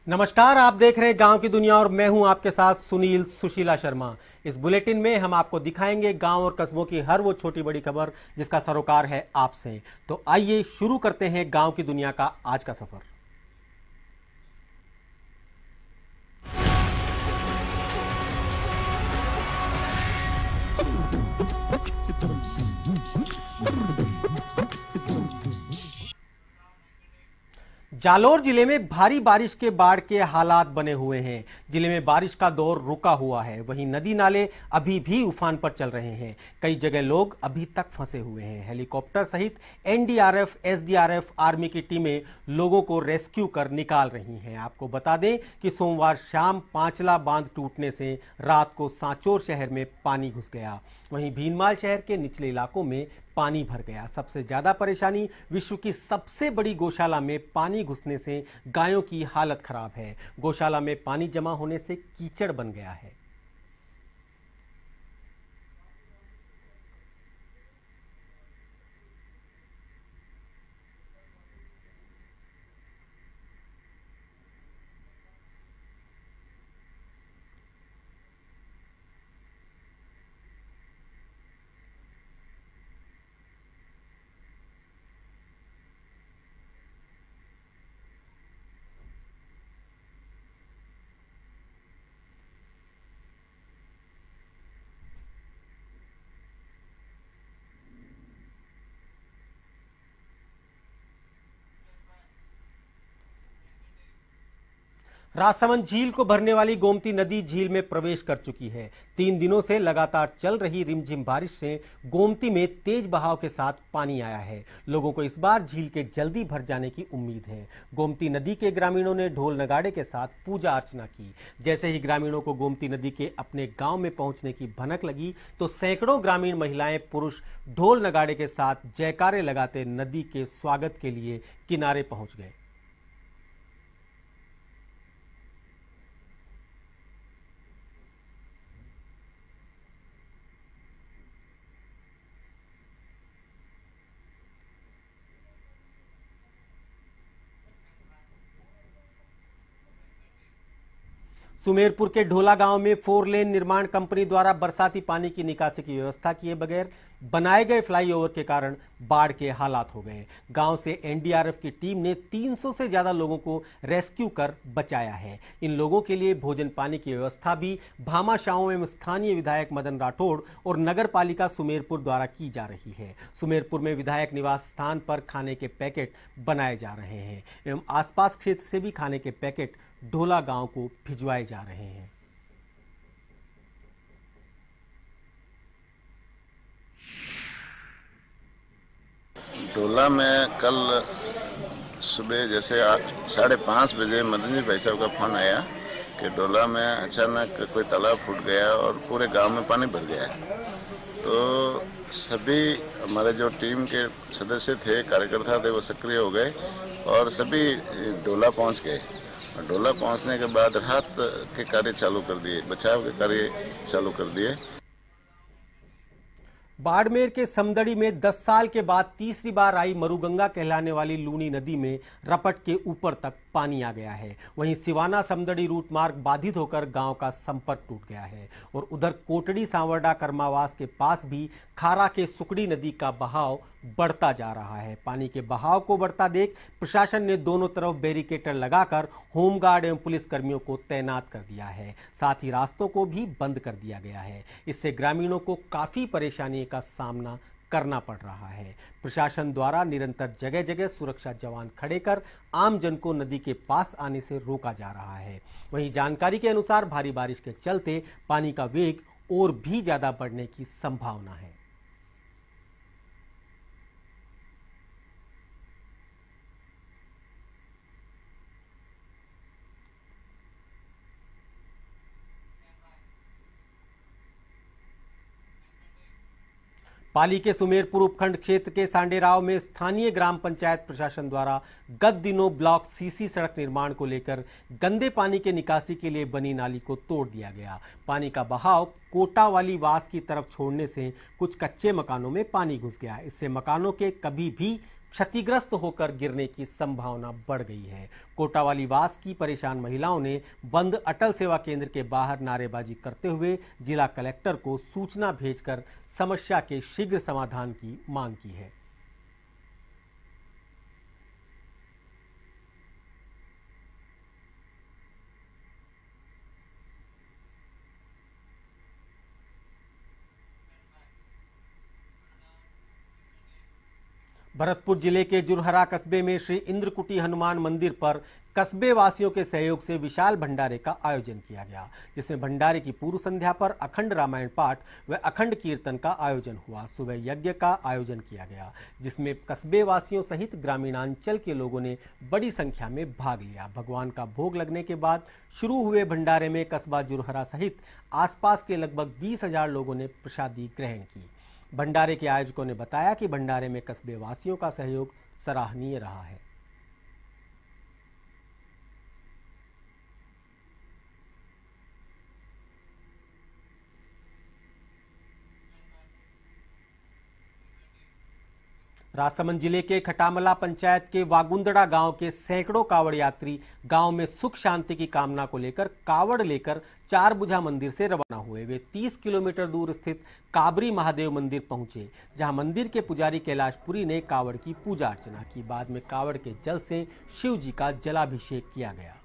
नमस्कार, आप देख रहे हैं गांव की दुनिया और मैं हूं आपके साथ सुनील सुशीला शर्मा। इस बुलेटिन में हम आपको दिखाएंगे गांव और कस्बों की हर वो छोटी बड़ी खबर जिसका सरोकार है आपसे। तो आइए शुरू करते हैं गांव की दुनिया का आज का सफर। जालोर जिले में भारी बारिश के बाढ़ के हालात बने हुए हैं। जिले में बारिश का दौर रुका हुआ है, वहीं नदी नाले अभी भी उफान पर चल रहे हैं। कई जगह लोग अभी तक फंसे हुए हैं। हेलीकॉप्टर सहित एनडीआरएफ, एसडीआरएफ, आर्मी की टीमें लोगों को रेस्क्यू कर निकाल रही हैं। आपको बता दें कि सोमवार शाम पांचला बांध टूटने से रात को सांचौर शहर में पानी घुस गया। वहीं भीनमाल शहर के निचले इलाकों में पानी भर गया। सबसे ज्यादा परेशानी विश्व की सबसे बड़ी गौशाला में पानी घुसने से गायों की हालत खराब है। गौशाला में पानी जमा होने से कीचड़ बन गया है। राजसमंद झील को भरने वाली गोमती नदी झील में प्रवेश कर चुकी है। 3 दिनों से लगातार चल रही रिमझिम बारिश से गोमती में तेज बहाव के साथ पानी आया है। लोगों को इस बार झील के जल्दी भर जाने की उम्मीद है। गोमती नदी के ग्रामीणों ने ढोल नगाड़े के साथ पूजा अर्चना की। जैसे ही ग्रामीणों को गोमती नदी के अपने गांव में पहुंचने की भनक लगी तो सैकड़ों ग्रामीण महिलाएं पुरुष ढोल नगाड़े के साथ जयकारे लगाते नदी के स्वागत के लिए किनारे पहुंच गए। सुमेरपुर के ढोला गांव में 4 लेन निर्माण कंपनी द्वारा बरसाती पानी की निकासी की व्यवस्था किए बगैर बनाए गए फ्लाईओवर के कारण बाढ़ के हालात हो गए। गांव से एनडीआरएफ की टीम ने 300 से ज्यादा लोगों को रेस्क्यू कर बचाया है। इन लोगों के लिए भोजन पानी की व्यवस्था भी भामाशाहों में स्थानीय विधायक मदन राठौड़ और नगर पालिका सुमेरपुर द्वारा की जा रही है। सुमेरपुर में विधायक निवास स्थान पर खाने के पैकेट बनाए जा रहे हैं एवं आसपास क्षेत्र से भी खाने के पैकेट ढोला गांव को भिजवाए जा रहे हैं। ढोला में कल सुबह जैसे 5:30 बजे मदन जी भाई साहब का फोन आया कि ढोला में अचानक कोई तालाब फूट गया और पूरे गांव में पानी भर गया। तो सभी हमारे जो टीम के सदस्य थे, कार्यकर्ता थे, वो सक्रिय हो गए और सभी ढोला पहुंच गए। ढोला पहुंचने के बाद राहत के कार्य चालू कर दिए, बचाव के कार्य चालू कर दिए। बाड़मेर के समदड़ी में 10 साल के बाद तीसरी बार आई मरुगंगा कहलाने वाली लूनी नदी में रपट के ऊपर तक पानी आ गया है। वहीं सिवाना समदड़ी रूट मार्ग बाधित होकर गांव का संपर्क टूट गया है और उधर कोटड़ी सांवरडा कर्मावास के पास भी खारा के सुकड़ी नदी का बहाव बढ़ता जा रहा है। पानी के बहाव को बढ़ता देख प्रशासन ने दोनों तरफ बैरिकेटर लगाकर होमगार्ड एवं पुलिस कर्मियों को तैनात कर दिया है। साथ ही रास्तों को भी बंद कर दिया गया है। इससे ग्रामीणों को काफी परेशानी का सामना करना पड़ रहा है। प्रशासन द्वारा निरंतर जगह जगह सुरक्षा जवान खड़े कर आम जन को नदी के पास आने से रोका जा रहा है। वहीं जानकारी के अनुसार भारी बारिश के चलते पानी का वेग और भी ज्यादा बढ़ने की संभावना है। पाली के सुमेरपुर उपखंड क्षेत्र के सांडेराव में स्थानीय ग्राम पंचायत प्रशासन द्वारा गत दिनों ब्लॉक सीसी सड़क निर्माण को लेकर गंदे पानी के निकासी के लिए बनी नाली को तोड़ दिया गया। पानी का बहाव कोटा वाली वास की तरफ छोड़ने से कुछ कच्चे मकानों में पानी घुस गया। इससे मकानों के कभी भी क्षतिग्रस्त होकर गिरने की संभावना बढ़ गई है। कोटावाली वास की परेशान महिलाओं ने बंद अटल सेवा केंद्र के बाहर नारेबाजी करते हुए जिला कलेक्टर को सूचना भेजकर समस्या के शीघ्र समाधान की मांग की है। भरतपुर जिले के जुरहरा कस्बे में श्री इंद्रकुटी हनुमान मंदिर पर कस्बे वासियों के सहयोग से विशाल भंडारे का आयोजन किया गया, जिसमें भंडारे की पूर्व संध्या पर अखंड रामायण पाठ व अखंड कीर्तन का आयोजन हुआ। सुबह यज्ञ का आयोजन किया गया, जिसमें कस्बे वासियों सहित ग्रामीणांचल के लोगों ने बड़ी संख्या में भाग लिया। भगवान का भोग लगने के बाद शुरू हुए भंडारे में कस्बा जुरहरा सहित आसपास के लगभग 20,000 लोगों ने प्रसादी ग्रहण की। भंडारे के आयोजकों ने बताया कि भंडारे में कस्बे वासियों का सहयोग सराहनीय रहा है। राजसमंद जिले के खटामला पंचायत के वागुंदड़ा गांव के सैकड़ों कावड़ यात्री गांव में सुख शांति की कामना को लेकर कावड़ लेकर चारभुजा मंदिर से रवाना हुए। वे 30 किलोमीटर दूर स्थित काबरी महादेव मंदिर पहुंचे, जहां मंदिर के पुजारी कैलाशपुरी ने कावड़ की पूजा अर्चना की। बाद में कावड़ के जल से शिव जी का जलाभिषेक किया गया।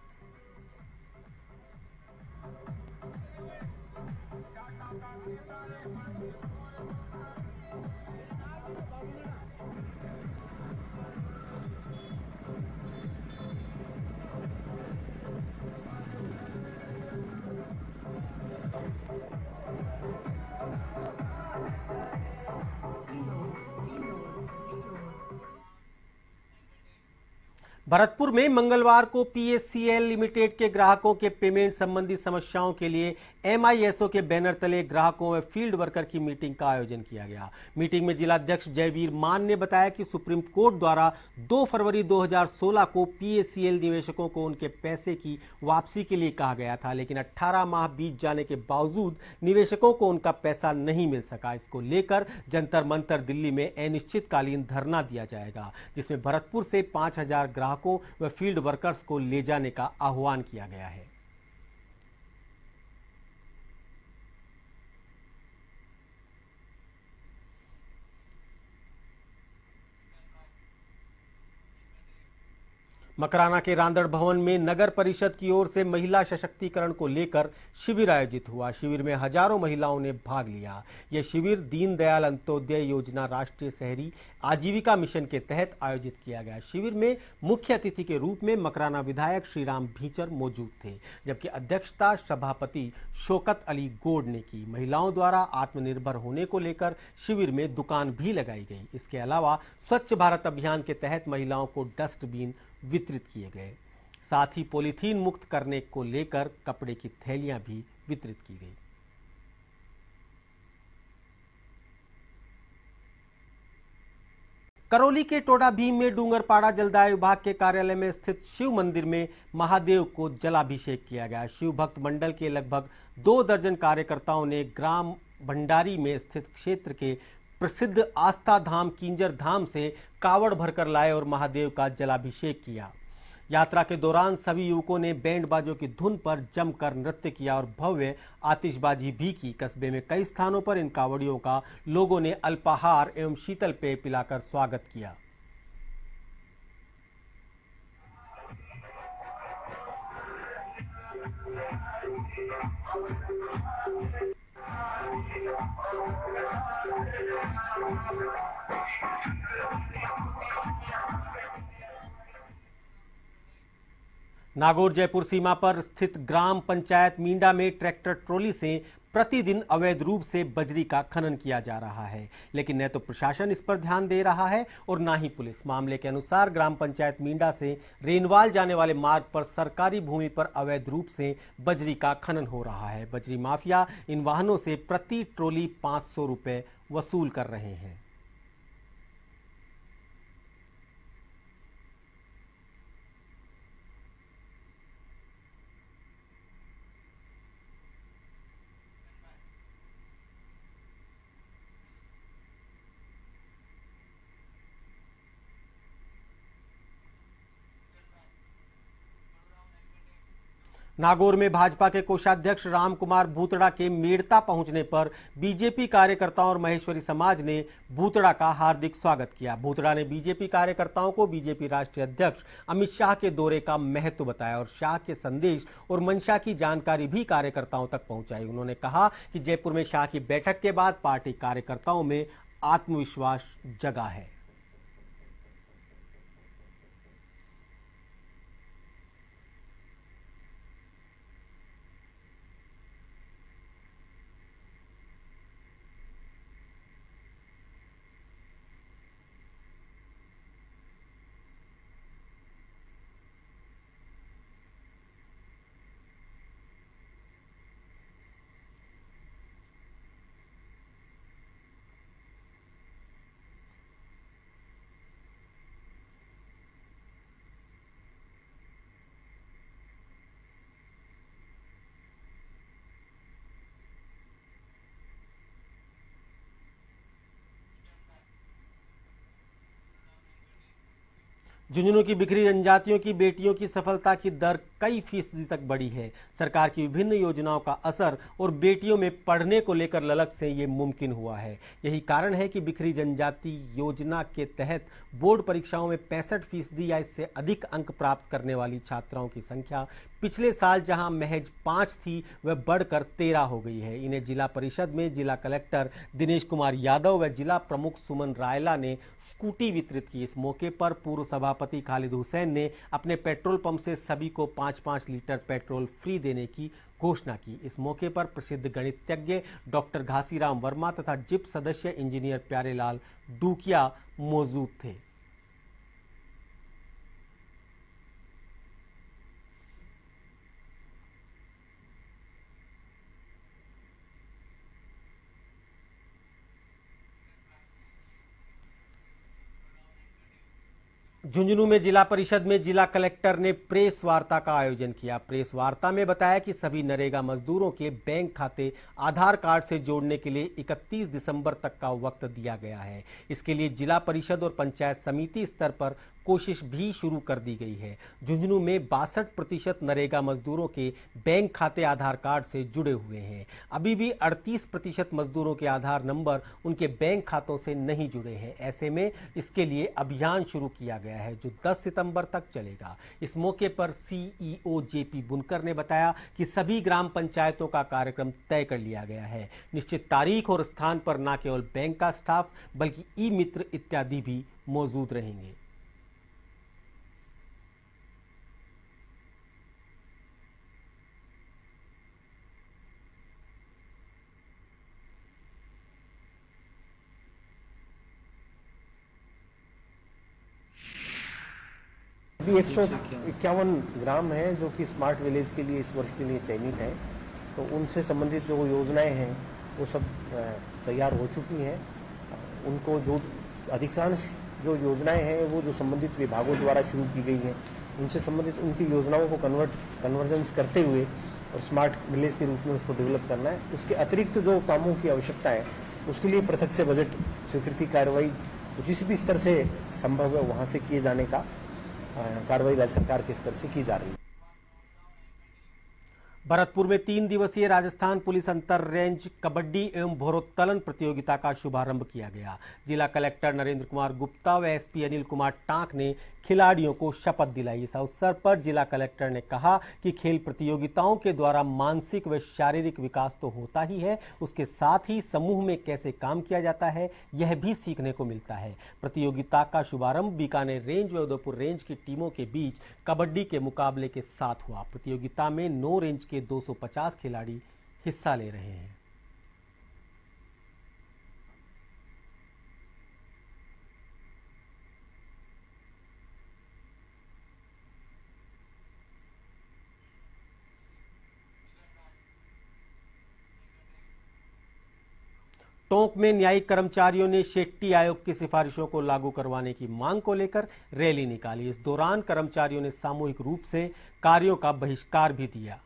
भरतपुर में मंगलवार को पीएससीएल लिमिटेड के ग्राहकों के पेमेंट संबंधी समस्याओं के लिए एमआईएसओ के बैनर तले ग्राहकों व फील्ड वर्कर की मीटिंग का आयोजन किया गया। मीटिंग में जिलाध्यक्ष जयवीर मान ने बताया कि सुप्रीम कोर्ट द्वारा 2 फरवरी 2016 को पीएससीएल निवेशकों को उनके पैसे की वापसी के लिए कहा गया था, लेकिन 18 माह बीत जाने के बावजूद निवेशकों को उनका पैसा नहीं मिल सका। इसको लेकर जंतर मंतर दिल्ली में अनिश्चितकालीन धरना दिया जाएगा, जिसमें भरतपुर से 5,000 ग्राहकों व फील्ड वर्कर्स को ले जाने का आह्वान किया गया है। मकराना के रांदड़ भवन में नगर परिषद की ओर से महिला सशक्तिकरण को लेकर शिविर आयोजित हुआ। शिविर में हजारों महिलाओं ने भाग लिया। यह शिविर दीनदयाल अंत्योदय योजना राष्ट्रीय शहरी आजीविका मिशन के तहत आयोजित किया गया। शिविर में मुख्य अतिथि के रूप में मकराना विधायक श्रीराम भीचर मौजूद थे, जबकि अध्यक्षता सभापति शौकत अली गोड ने की। महिलाओं द्वारा आत्मनिर्भर होने को लेकर शिविर में दुकान भी लगाई गई। इसके अलावा स्वच्छ भारत अभियान के तहत महिलाओं को डस्टबिन वितरित किए गए। साथ ही पॉलीथीन मुक्त करने को लेकर कपड़े की थैलियां भी वितरित की गई। करौली के टोडा भीम में डूंगरपाड़ा जलदाय विभाग के कार्यालय में स्थित शिव मंदिर में महादेव को जलाभिषेक किया गया। शिव भक्त मंडल के लगभग 2 दर्जन कार्यकर्ताओं ने ग्राम भंडारी में स्थित क्षेत्र के प्रसिद्ध आस्था धाम किंजर धाम से कावड़ भरकर लाए और महादेव का जलाभिषेक किया। यात्रा के दौरान सभी युवकों ने बैंड बाजों की धुन पर जमकर नृत्य किया और भव्य आतिशबाजी भी की। कस्बे में कई स्थानों पर इन कावड़ियों का लोगों ने अल्पाहार एवं शीतल पेय पिलाकर स्वागत किया। नागौर जयपुर सीमा पर स्थित ग्राम पंचायत मींडा में ट्रैक्टर ट्रॉली से प्रतिदिन अवैध रूप से बजरी का खनन किया जा रहा है, लेकिन न तो प्रशासन इस पर ध्यान दे रहा है और न ही पुलिस। मामले के अनुसार ग्राम पंचायत मींडा से रेनवाल जाने वाले मार्ग पर सरकारी भूमि पर अवैध रूप से बजरी का खनन हो रहा है। बजरी माफिया इन वाहनों से प्रति ट्रॉली 500 रुपए वसूल कर रहे हैं। नागौर में भाजपा के कोषाध्यक्ष रामकुमार भूतड़ा के मेड़ता पहुंचने पर बीजेपी कार्यकर्ताओं और महेश्वरी समाज ने भूतड़ा का हार्दिक स्वागत किया। भूतड़ा ने बीजेपी कार्यकर्ताओं को बीजेपी राष्ट्रीय अध्यक्ष अमित शाह के दौरे का महत्व बताया और शाह के संदेश और मंशा की जानकारी भी कार्यकर्ताओं तक पहुंचाई। उन्होंने कहा कि जयपुर में शाह की बैठक के बाद पार्टी कार्यकर्ताओं में आत्मविश्वास जगा है। झुंझुनू की बिखरी जनजातियों की बेटियों की सफलता की दर कई फीसदी तक बढ़ी है। सरकार की विभिन्न योजनाओं का असर और बेटियों में पढ़ने को लेकर ललक से ये मुमकिन हुआ है। यही कारण है कि बिखरी जनजाति योजना के तहत बोर्ड परीक्षाओं में 65% या इससे अधिक अंक प्राप्त करने वाली छात्राओं की संख्या पिछले साल जहां महज 5 थी वह बढ़कर 13 हो गई है। इन्हें जिला परिषद में जिला कलेक्टर दिनेश कुमार यादव व जिला प्रमुख सुमन रायला ने स्कूटी वितरित की। इस मौके पर पूर्व सभापति खालिद हुसैन ने अपने पेट्रोल पंप से सभी को 5-5 लीटर पेट्रोल फ्री देने की घोषणा की। इस मौके पर प्रसिद्ध गणितज्ञ डॉक्टर घासीराम वर्मा तथा जिप सदस्य इंजीनियर प्यारेलाल डूकिया मौजूद थे। झुंझुनू में जिला परिषद में जिला कलेक्टर ने प्रेस वार्ता का आयोजन किया। प्रेस वार्ता में बताया कि सभी नरेगा मजदूरों के बैंक खाते आधार कार्ड से जोड़ने के लिए 31 दिसंबर तक का वक्त दिया गया है। इसके लिए जिला परिषद और पंचायत समिति स्तर पर कोशिश भी शुरू कर दी गई है। झुंझुनू में 62% नरेगा मजदूरों के बैंक खाते आधार कार्ड से जुड़े हुए हैं। अभी भी 38% मजदूरों के आधार नंबर उनके बैंक खातों से नहीं जुड़े हैं। ऐसे में इसके लिए अभियान शुरू किया गया है जो 10 सितंबर तक चलेगा। इस मौके पर सीईओ जेपी बुनकर ने बताया कि सभी ग्राम पंचायतों का कार्यक्रम तय कर लिया गया है। निश्चित तारीख और स्थान पर न केवल बैंक का स्टाफ बल्कि ई मित्र इत्यादि भी मौजूद रहेंगे। अभी 151 ग्राम हैं जो कि स्मार्ट विलेज के लिए इस वर्ष के लिए चयनित हैं। तो उनसे संबंधित जो योजनाएं हैं वो सब तैयार हो चुकी हैं। उनको जो अधिकांश जो योजनाएं हैं वो जो संबंधित विभागों द्वारा शुरू की गई हैं उनसे संबंधित उनकी योजनाओं को कन्वर्जेंस करते हुए और स्मार्ट विलेज के रूप में उसको डेवलप करना है। उसके अतिरिक्त जो कामों की आवश्यकता है उसके लिए पृथक से बजट स्वीकृति कार्रवाई जिस भी स्तर से संभव है वहां से किए जाने का कार्रवाई राज्य सरकार के स्तर से की जा रही है। भरतपुर में 3 दिवसीय राजस्थान पुलिस अंतर रेंज कबड्डी एवं भारोत्तोलन प्रतियोगिता का शुभारंभ किया गया। जिला कलेक्टर नरेंद्र कुमार गुप्ता व एसपी अनिल कुमार टांक ने खिलाड़ियों को शपथ दिलाई। इस अवसर पर जिला कलेक्टर ने कहा कि खेल प्रतियोगिताओं के द्वारा मानसिक व शारीरिक विकास तो होता ही है, उसके साथ ही समूह में कैसे काम किया जाता है यह भी सीखने को मिलता है। प्रतियोगिता का शुभारंभ बीकानेर रेंज व उदयपुर रेंज की टीमों के बीच कबड्डी के मुकाबले के साथ हुआ। प्रतियोगिता में 9 रेंज के 250 खिलाड़ी हिस्सा ले रहे हैं। टोंक में न्यायिक कर्मचारियों ने शेट्टी आयोग की सिफारिशों को लागू करवाने की मांग को लेकर रैली निकाली। इस दौरान कर्मचारियों ने सामूहिक रूप से कार्यों का बहिष्कार भी दिया।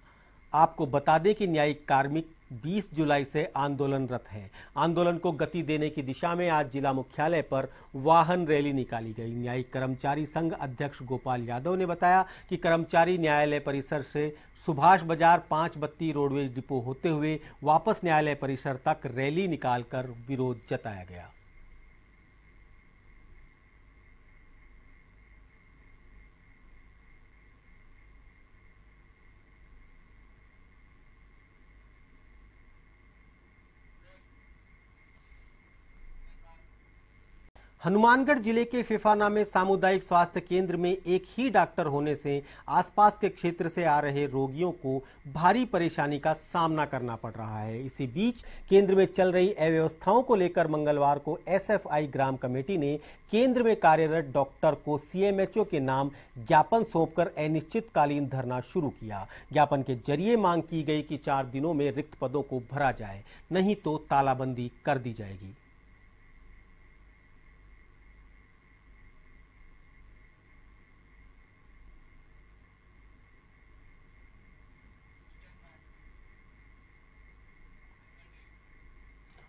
आपको बता दें कि न्यायिक कार्मिक 20 जुलाई से आंदोलनरत हैं। आंदोलन को गति देने की दिशा में आज जिला मुख्यालय पर वाहन रैली निकाली गई। न्यायिक कर्मचारी संघ अध्यक्ष गोपाल यादव ने बताया कि कर्मचारी न्यायालय परिसर से सुभाष बाजार 5 बत्ती रोडवेज डिपो होते हुए वापस न्यायालय परिसर तक रैली निकालकर विरोध जताया गया। हनुमानगढ़ जिले के फिफाना में सामुदायिक स्वास्थ्य केंद्र में एक ही डॉक्टर होने से आसपास के क्षेत्र से आ रहे रोगियों को भारी परेशानी का सामना करना पड़ रहा है। इसी बीच केंद्र में चल रही अव्यवस्थाओं को लेकर मंगलवार को एसएफआई ग्राम कमेटी ने केंद्र में कार्यरत डॉक्टर को सीएमएचओ के नाम ज्ञापन सौंपकर अनिश्चितकालीन धरना शुरू किया। ज्ञापन के जरिए मांग की गई कि 4 दिनों में रिक्त पदों को भरा जाए, नहीं तो तालाबंदी कर दी जाएगी।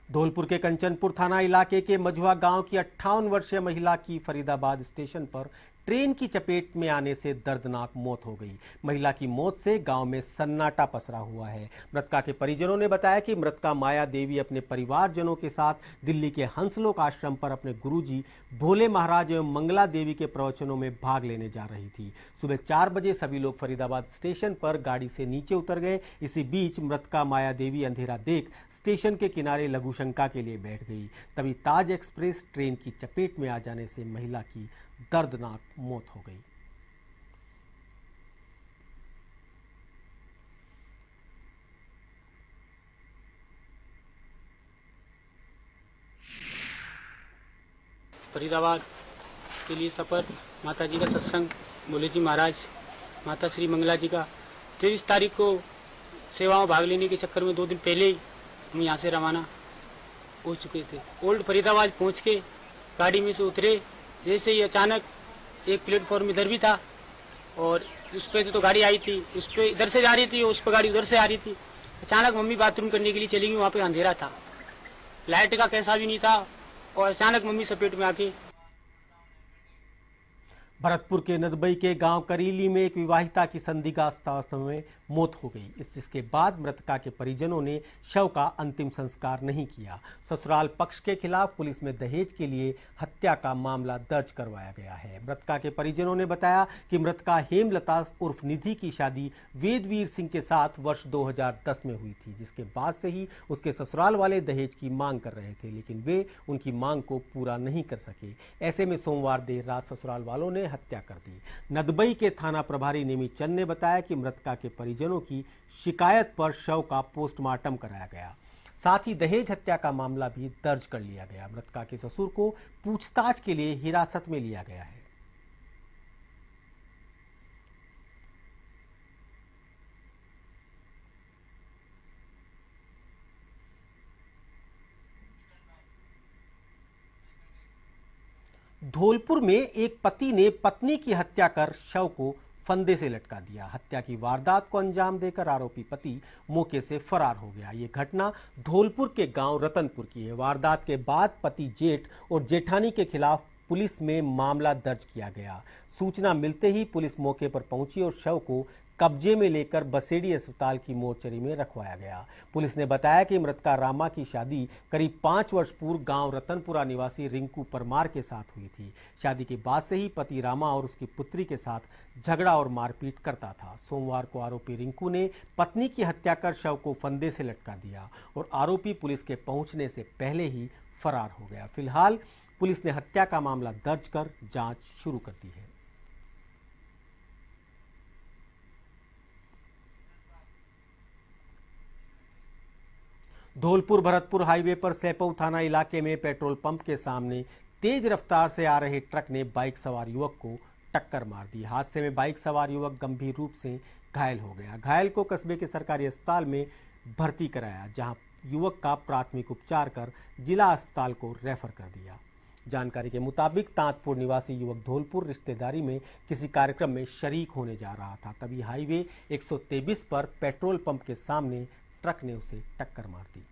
धौलपुर के कंचनपुर थाना इलाके के मझुआ गांव की 58 वर्षीय महिला की फरीदाबाद स्टेशन पर ट्रेन की चपेट में आने से दर्दनाक मौत हो गई। महिला की मौत से गांव में सन्नाटा पसरा हुआ है। मृतका के परिजनों ने बताया कि मृतका माया देवी अपने परिवारजनों के साथ दिल्ली के हंसलोक आश्रम पर अपने गुरुजी भोले महाराज एवं मंगला देवी के प्रवचनों में भाग लेने जा रही थी। सुबह 4 बजे सभी लोग फरीदाबाद स्टेशन पर गाड़ी से नीचे उतर गए। इसी बीच मृतका माया देवी अंधेरा देख स्टेशन के किनारे लघुशंका के लिए बैठ गई। तभी ताज एक्सप्रेस ट्रेन की चपेट में आ जाने से महिला की दर्दनाक मौत हो गई। फरीदाबाद के लिए सफ़र, माता जी का सत्संग, भोले जी महाराज, माता श्री मंगला जी का 23 तारीख को सेवाओं भाग लेने के चक्कर में 2 दिन पहले ही हम यहाँ से रवाना हो चुके थे। ओल्ड फरीदाबाद पहुँच के गाड़ी में से उतरे, जैसे ही अचानक एक प्लेटफॉर्म इधर भी था और उस पर तो गाड़ी आई थी, उस पर इधर से जा रही थी, उस पर गाड़ी उधर से आ रही थी। अचानक मम्मी बाथरूम करने के लिए चली गई, वहाँ पे अंधेरा था, लाइट का कैसा भी नहीं था और अचानक मम्मी सपेट में आके। भरतपुर के नदबई के गांव करीली में एक विवाहिता की संदिग्धावस्था में मौत हो गई। इसके बाद मृतका के परिजनों ने शव का अंतिम संस्कार नहीं किया। ससुराल पक्ष के खिलाफ पुलिस में दहेज के लिए हत्या का मामला दर्ज करवाया गया है। मृतका के परिजनों ने बताया कि मृतका हेमलता उर्फ निधि की शादी वेदवीर सिंह के साथ वर्ष 2010 में हुई थी, जिसके बाद से ही उसके ससुराल वाले दहेज की मांग कर रहे थे, लेकिन वे उनकी मांग को पूरा नहीं कर सके। ऐसे में सोमवार देर रात ससुराल वालों ने हत्या कर दी। नदबई के थाना प्रभारी नेमी चंद ने बताया कि मृतका के परिजनों की शिकायत पर शव का पोस्टमार्टम कराया गया। साथ ही दहेज हत्या का मामला भी दर्ज कर लिया गया। मृतका के ससुर को पूछताछ के लिए हिरासत में लिया गया है। धौलपुर में एक पति ने पत्नी की हत्या कर शव को फंदे से लटका दिया। हत्या की वारदात को अंजाम देकर आरोपी पति मौके से फरार हो गया। ये घटना धौलपुर के गांव रतनपुर की है। वारदात के बाद पति जेठ और जेठानी के खिलाफ पुलिस में मामला दर्ज किया गया। सूचना मिलते ही पुलिस मौके पर पहुंची और शव को कब्जे में लेकर बसेड़ी अस्पताल की मोर्चरी में रखवाया गया। पुलिस ने बताया कि मृतका रामा की शादी करीब 5 वर्ष पूर्व गांव रतनपुरा निवासी रिंकू परमार के साथ हुई थी। शादी के बाद से ही पति रामा और उसकी पुत्री के साथ झगड़ा और मारपीट करता था। सोमवार को आरोपी रिंकू ने पत्नी की हत्या कर शव को फंदे से लटका दिया और आरोपी पुलिस के पहुंचने से पहले ही फरार हो गया। फिलहाल पुलिस ने हत्या का मामला दर्ज कर जांच शुरू कर दी है। धौलपुर भरतपुर हाईवे पर सैपऊ थाना इलाके में पेट्रोल पंप के सामने तेज रफ्तार से आ रहे ट्रक ने बाइक सवार युवक को टक्कर मार दी। हादसे में बाइक सवार युवक गंभीर रूप से घायल हो गया। घायल को कस्बे के सरकारी अस्पताल में भर्ती कराया, जहां युवक का प्राथमिक उपचार कर जिला अस्पताल को रेफर कर दिया। जानकारी के मुताबिक तांतपुर निवासी युवक धौलपुर रिश्तेदारी में किसी कार्यक्रम में शरीक होने जा रहा था, तभी हाईवे 123 पर पेट्रोल पंप के सामने ट्रक ने उसे टक्कर मार दी।